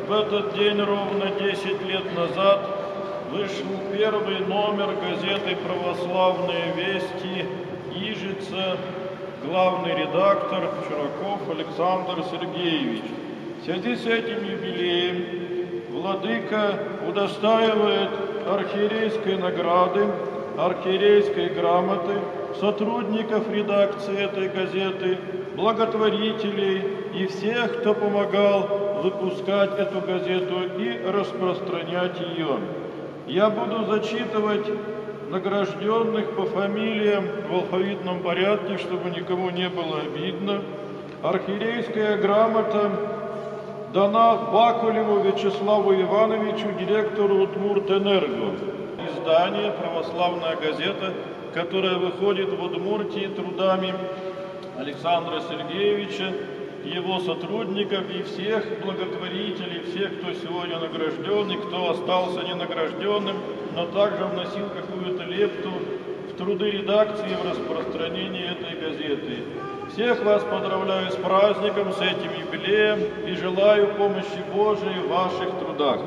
В этот день ровно 10 лет назад вышел первый номер газеты «Православные вести» Ижица, главный редактор Чураков Александр Сергеевич. В связи с этим юбилеем владыка удостаивает архиерейской награды, архиерейской грамоты сотрудников редакции этой газеты, благотворителей и всех, кто помогал выпускать эту газету и распространять ее. Я буду зачитывать награжденных по фамилиям в алфавитном порядке, чтобы никому не было обидно. Архиерейская грамота дана Бакулеву Вячеславу Ивановичу, директору Удмуртэнерго. Издание «Православная газета», которая выходит в Удмуртии трудами Александра Сергеевича, его сотрудников и всех благотворителей, всех, кто сегодня награжден и кто остался ненагражденным, но также вносил какую-то лепту в труды редакции, в распространение этой газеты. Всех вас поздравляю с праздником, с этим юбилеем и желаю помощи Божией в ваших трудах.